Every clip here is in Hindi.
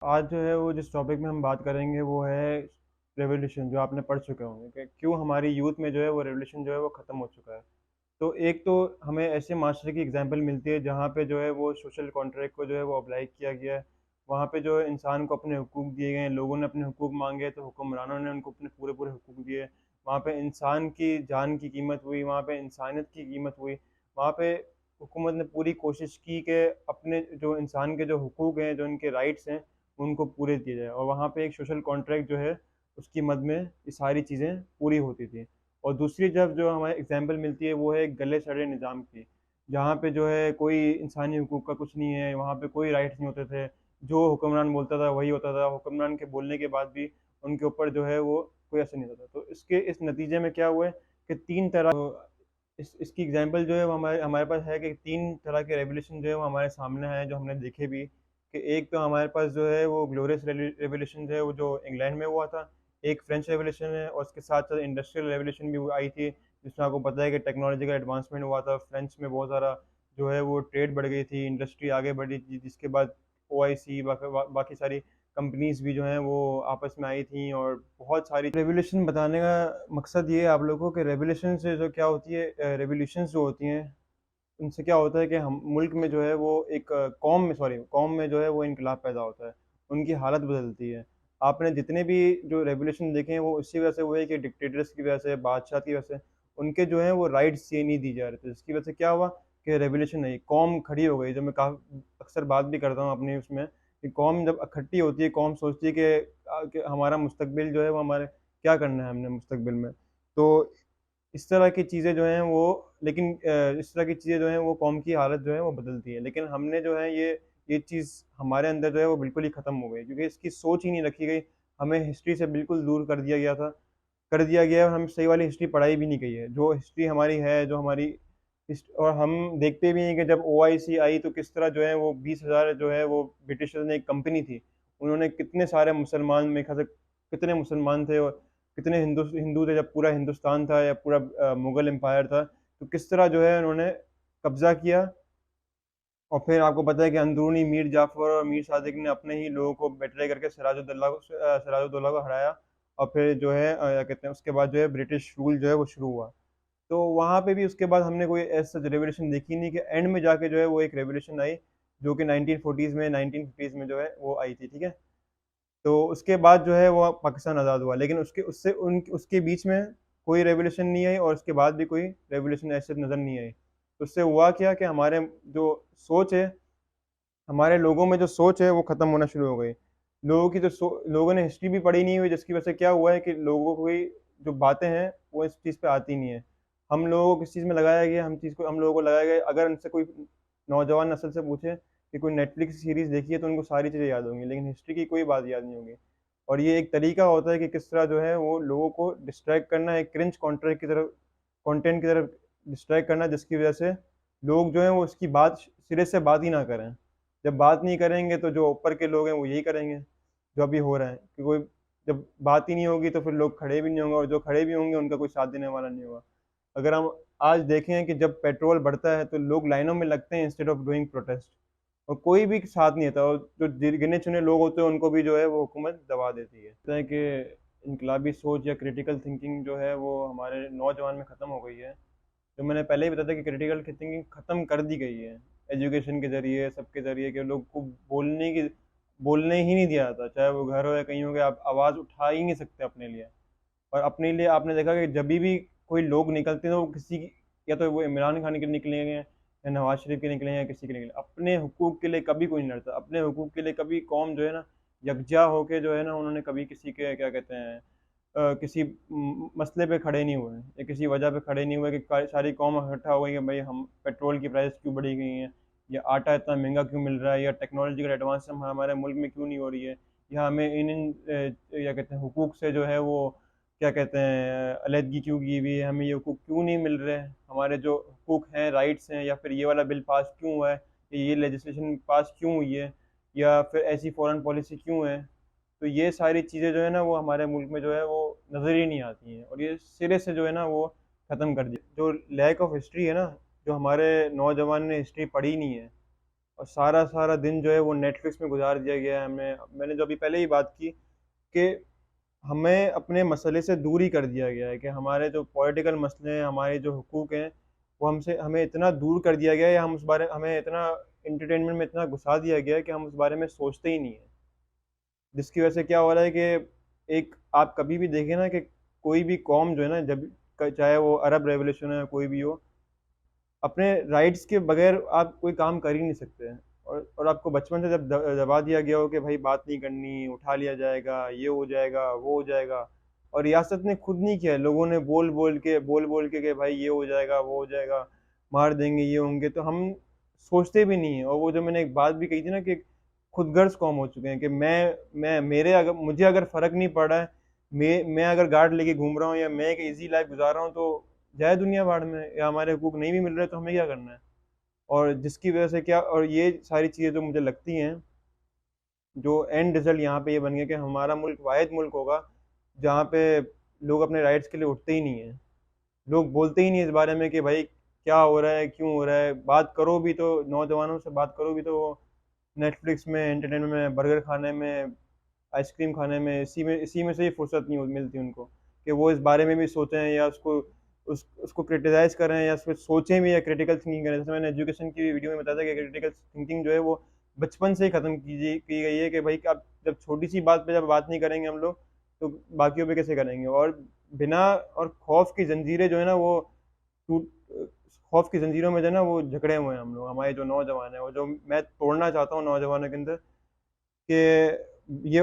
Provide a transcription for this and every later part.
आज जो है वो जिस टॉपिक में हम बात करेंगे वो है रेवोल्यूशन, जो आपने पढ़ चुके होंगे कि क्यों हमारी यूथ में जो है वो रेवोल्यूशन जो है वो ख़त्म हो चुका है। तो एक तो हमें ऐसे माशरे की एग्जांपल मिलती है जहाँ पे जो है वो सोशल कॉन्ट्रैक्ट को जो है वो अप्लाई किया गया है। वहाँ पे जो है इंसान को अपने हुकूक दिए गए हैं, लोगों ने अपने हुकूक मांगे तो हुक्मरानों ने उनको अपने पूरे पूरे हुकूक दिए। वहाँ पे इंसान की जान की कीमत हुई, वहाँ पे इंसानियत की कीमत हुई। वहाँ पे हुकूमत ने पूरी कोशिश की कि अपने जो इंसान के जो हुकूक हैं, जो उनके राइट्स हैं, उनको पूरे किए जाए। और वहाँ पे एक सोशल कॉन्ट्रैक्ट जो है उसकी मद में ये सारी चीज़ें पूरी होती थी। और दूसरी जब जो हमें एग्जांपल मिलती है वो है एक गले सड़े निज़ाम की, जहाँ पे जो है कोई इंसानी हुकूक का कुछ नहीं है, वहाँ पे कोई राइट्स नहीं होते थे। जो हुक्मरान बोलता था वही होता था, हुक्मरान के बोलने के बाद भी उनके ऊपर जो है वो कोई असर नहीं होता। तो इसके इस नतीजे में क्या हुआ है कि तीन तरह इसकी एग्जांपल जो है वो हमारे हमारे पास है कि तीन तरह के रेवोल्यूशन जो है वो हमारे सामने हैं, जो हमने देखे भी। कि एक तो हमारे पास जो है वो ग्लोरियस रेवोल्यूशन जो है वो जो इंग्लैंड में हुआ था। एक फ्रेंच रेवोल्यूशन है और उसके साथ साथ इंडस्ट्रियल रेवोल्यूशन भी आई थी, जिसमें आपको पता है कि टेक्नोलॉजिकल एडवांसमेंट हुआ था। फ्रेंच में बहुत सारा जो है वो ट्रेड बढ़ गई थी, इंडस्ट्री आगे बढ़ी थी, जिसके बाद OIC बाकी सारी कंपनीज भी जो हैं वो आपस में आई थी। और बहुत सारी रेवोल्यूशन बताने का मकसद ये है आप लोगों को कि रेवोल्यूशन से जो क्या होती है, रेवोल्यूशंस जो होती हैं उनसे क्या होता है कि हम मुल्क में जो है वो एक कौम में जो है वो इनकलाब पैदा होता है, उनकी हालत बदलती है। आपने जितने भी जो रेवोल्यूशन देखे हैं वो इसी वजह से हुए कि डिक्टेटर्स की वजह से, बादशाह की वजह से उनके जो है वो राइट्स ये नहीं दी जा रहे थे, जिसकी वजह से क्या हुआ कि रेवोल्यूशन नहीं, कौम खड़ी हो गई। जो मैं काफ़ी अक्सर बात भी करता हूँ अपनी उसमें, कि कौम जब इकट्ठी होती है, कौम सोचती है कि हमारा मुस्तकबिल जो है वो हमारे क्या करना है हमने मुस्तकबिल में। तो इस तरह की चीज़ें जो हैं वो, लेकिन इस तरह की चीज़ें जो हैं वो कौम की हालत जो है वो बदलती है। लेकिन हमने जो है ये चीज़ हमारे अंदर जो है वो बिल्कुल ही ख़त्म हो गई, क्योंकि इसकी सोच ही नहीं रखी गई। हमें हिस्ट्री से बिल्कुल दूर कर दिया गया है, और हम सही वाली हिस्ट्री पढ़ाई भी नहीं गई है। जो हिस्ट्री हमारी है, जो हमारी और हम देखते भी हैं कि जब OIC आई तो किस तरह जो है वो 20,000 जो है वो ब्रिटिशर्स ने एक कंपनी थी, उन्होंने कितने सारे मुसलमान, मेरे ख्याल से कितने मुसलमान थे और कितने हिंदू हिंदू थे, जब पूरा हिंदुस्तान था या पूरा मुगल एम्पायर था, तो किस तरह जो है उन्होंने कब्जा किया। और फिर आपको पता है कि अंदरूनी मीर जाफर और मीर सादिक ने अपने ही लोगों को बेटरे करके सिराजुद्दौला को हराया। और फिर जो है क्या कहते हैं, उसके बाद जो है ब्रिटिश रूल जो है वो शुरू हुआ। तो वहाँ पे भी उसके बाद हमने कोई ऐसा रेवोल्यूशन देखी नहीं, कि एंड में जाके जो है वो एक रेवोल्यूशन आई, जो कि 1940s में 1950s में जो है वो आई थी, ठीक है। तो उसके बाद जो है वो पाकिस्तान आज़ाद हुआ, लेकिन उसके बीच में कोई रेवोल्यूशन नहीं आई, और उसके बाद भी कोई रेवोल्यूशन ऐसे नज़र नहीं आई। तो उससे हुआ क्या कि हमारे जो सोच है, हमारे लोगों में जो सोच है वो ख़त्म होना शुरू हो गई। लोगों ने हिस्ट्री भी पढ़ी नहीं हुई, जिसकी वजह से क्या हुआ है कि लोगों को कोई जो बातें हैं वो इस चीज़ पे आती नहीं है। हम लोगों को किस चीज़ में लगाया गया, हम लोगों को लगाया गया, अगर उनसे कोई नौजवान नस्ल से पूछे कि कोई नेटफ्लिक्स सीरीज़ देखी है तो उनको सारी चीज़ें याद होंगी, लेकिन हिस्ट्री की कोई बात याद नहीं होगी। और ये एक तरीका होता है कि किस तरह जो है वो लोगों को डिस्ट्रैक्ट करना, एक क्रिंज कंटेंट की तरफ डिस्ट्रैक्ट करना, जिसकी वजह से लोग जो हैं वो उसकी बात सिरे से बात ही ना करें। जब बात नहीं करेंगे तो जो ऊपर के लोग हैं वो यही करेंगे जो अभी हो रहा है, कि कोई जब बात ही नहीं होगी तो फिर लोग खड़े भी नहीं होंगे, और जो खड़े भी होंगे उनका कोई साथ देने वाला नहीं होगा। अगर हम आज देखें कि जब पेट्रोल बढ़ता है तो लोग लाइनों में लगते हैं इंस्टेड ऑफ डूइंग प्रोटेस्ट, और कोई भी साथ नहीं होता, और जो गिने चुने लोग होते हैं उनको भी जो है वो हुकूमत दबा देती है। तो है कि इनकलाबी सोच या क्रिटिकल थिंकिंग जो है वो हमारे नौजवान में ख़त्म हो गई है। जो मैंने पहले ही बताया था कि क्रिटिकल थिंकिंग ख़त्म कर दी गई है एजुकेशन के ज़रिए, सबके ज़रिए, कि लोग को बोलने ही नहीं दिया जाता, चाहे वो घर हो या कहीं हो, कि आप आवाज़ उठा ही नहीं सकते अपने लिए। और अपने लिए आपने देखा कि जब भी कोई लोग निकलते हैं तो वो किसी की, या तो वो इमरान खान के निकलेंगे या नवाज शरीफ के निकलेंगे या किसी के निकले, अपने हुकूक के लिए कभी कोई नहीं लड़ता। अपने हुकूक के लिए कभी कौम जो है ना यकजा होके जो है ना, उन्होंने कभी किसी के क्या कहते हैं किसी मसले पे खड़े नहीं हुए या किसी वजह पे खड़े नहीं हुए कि सारी कौम इकट्ठा हो गई कि भाई हम पेट्रोल की प्राइस क्यों बढ़ी गई हैं, या आटा इतना महंगा क्यों मिल रहा है, या टेक्नोलॉजिकल एडवांस हमारे मुल्क में क्यों नहीं हो रही है, या हमें क्या कहते हैं हुकूक से जो है वो क्या कहते हैं अलहदगी क्यों की हुई है, हमें ये हुकूक क्यों नहीं मिल रहे हैं, हमारे जो हुकूक हैं, राइट्स हैं, या फिर ये वाला बिल पास क्यों हुआ है, ये लेजिस्लेशन पास क्यों हुई है, या फिर ऐसी फॉरेन पॉलिसी क्यों है। तो ये सारी चीज़ें जो है ना वो हमारे मुल्क में जो है वो नज़र ही नहीं आती हैं, और ये सिरे से जो है ना वो ख़त्म कर दिया। जो लैक ऑफ हिस्ट्री है ना, जो हमारे नौजवान ने हिस्ट्री पढ़ी नहीं है, और सारा सारा दिन जो है वो नेटफ्लिक्स में गुजार दिया गया है हमें। मैंने जो अभी पहले ही बात की कि हमें अपने मसले से दूर ही कर दिया गया है, कि हमारे जो पॉलिटिकल मसले हैं, हमारे जो हुकूक हैं, वो हमसे हमें इतना दूर कर दिया गया है, या हम उस बारे हमें इतना इंटरटेनमेंट में इतना घुसा दिया गया है कि हम उस बारे में सोचते ही नहीं है। जिसकी वजह से क्या हो रहा है कि एक आप कभी भी देखें ना कि कोई भी कौम जो है ना, जब चाहे वो अरब रेवोल्यूशन है कोई भी हो, अपने राइट्स के बगैर आप कोई काम कर ही नहीं सकते हैं। और आपको बचपन से जब दबा दिया गया हो कि भाई बात नहीं करनी, उठा लिया जाएगा, ये हो जाएगा, वो हो जाएगा, और रियासत ने खुद नहीं किया है, लोगों ने बोल बोल के कि भाई ये हो जाएगा, वो हो जाएगा, मार देंगे, ये होंगे, तो हम सोचते भी नहीं है। और वो जो मैंने एक बात भी कही थी ना कि खुदगर्ज कौम हो चुके हैं, कि मैं मेरे अगर मुझे अगर फर्क नहीं पड़ रहा है, मैं अगर गार्ड लेके घूम रहा हूँ या मैं एक इजी लाइफ गुजार रहा हूँ, तो जाए दुनिया भाड़ में, या हमारे हुकूक नहीं भी मिल रहे तो हमें क्या करना है। और जिसकी वजह से क्या, और ये सारी चीज़ें जो मुझे लगती हैं, जो एंड रिजल्ट यहाँ पे ये बन गया कि हमारा मुल्क वाहिद मुल्क होगा जहाँ पे लोग अपने राइट्स के लिए उठते ही नहीं है। लोग बोलते ही नहीं इस बारे में कि भाई क्या हो रहा है, क्यों हो रहा है। बात करो भी तो, नौजवानों से बात करो भी तो वो नेटफ्लिक्स में, एंटरटेनमेंट में, बर्गर खाने में, आइसक्रीम खाने में, इसी में से ही फुर्सत नहीं मिलती उनको कि वो इस बारे में भी सोचें, या उसको क्रिटिसाइज करें, या उस पर सोचें भी, या क्रिटिकल थिंकिंग करें। जैसे मैंने एजुकेशन की वीडियो में बताया था कि क्रिटिकल थिंकिंग जो है वो बचपन से ही ख़त्म की गई है, कि भाई आप जब छोटी सी बात पे जब बात नहीं करेंगे हम लोग, तो बाकियों पे कैसे करेंगे। और बिना, और खौफ की जंजीरें जो है ना वो टूट खौफ की जंजीरों में जो है ना वो जकड़े हुए हैं हम लोग, हमारे जो नौजवान है, वो जो मैं तोड़ना चाहता हूँ नौजवानों के अंदर, कि ये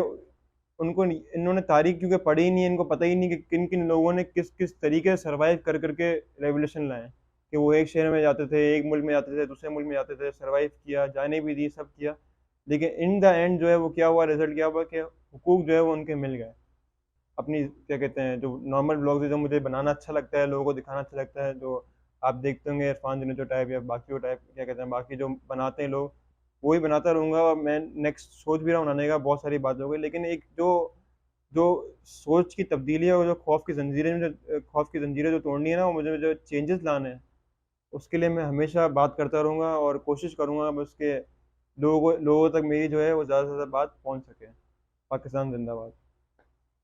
उनको इन्होंने तारीख क्योंकि पढ़ी ही नहीं है, इनको पता ही नहीं कि किन किन लोगों ने किस किस तरीके से सर्वाइव कर करके रेवोल्यूशन लाए। कि वो एक शहर में जाते थे, एक मुल्क में जाते थे, दूसरे मुल्क में जाते थे, सर्वाइव किया, जाने भी दी, सब किया, लेकिन इन द एंड जो है वो क्या हुआ, रिजल्ट क्या हुआ कि हुकूक जो है वो उनके मिल गए। अपनी क्या कहते हैं, जो नॉर्मल ब्लॉग्स है जो मुझे बनाना अच्छा लगता है, लोगों को दिखाना अच्छा लगता है, जो आप देखते होंगे इरफान जुनेजो टाइप या बाकी वो टाइप, क्या कहते हैं, बाकी जो बनाते हैं लोग, वही बनाता रहूंगा। और मैं नेक्स्ट सोच भी रहा हूँ बनाने का, बहुत सारी बात हो गई, लेकिन एक जो जो सोच की तब्दीली है, और जो खौफ की जंजीरें जो तोड़नी है ना, वो मुझे जो चेंजेस लाने हैं, उसके लिए मैं हमेशा बात करता रहूंगा और कोशिश करूंगा बस के लोगों तक मेरी जो है वो ज़्यादा से ज़्यादा बात पहुंच सके। पाकिस्तान जिंदाबाद।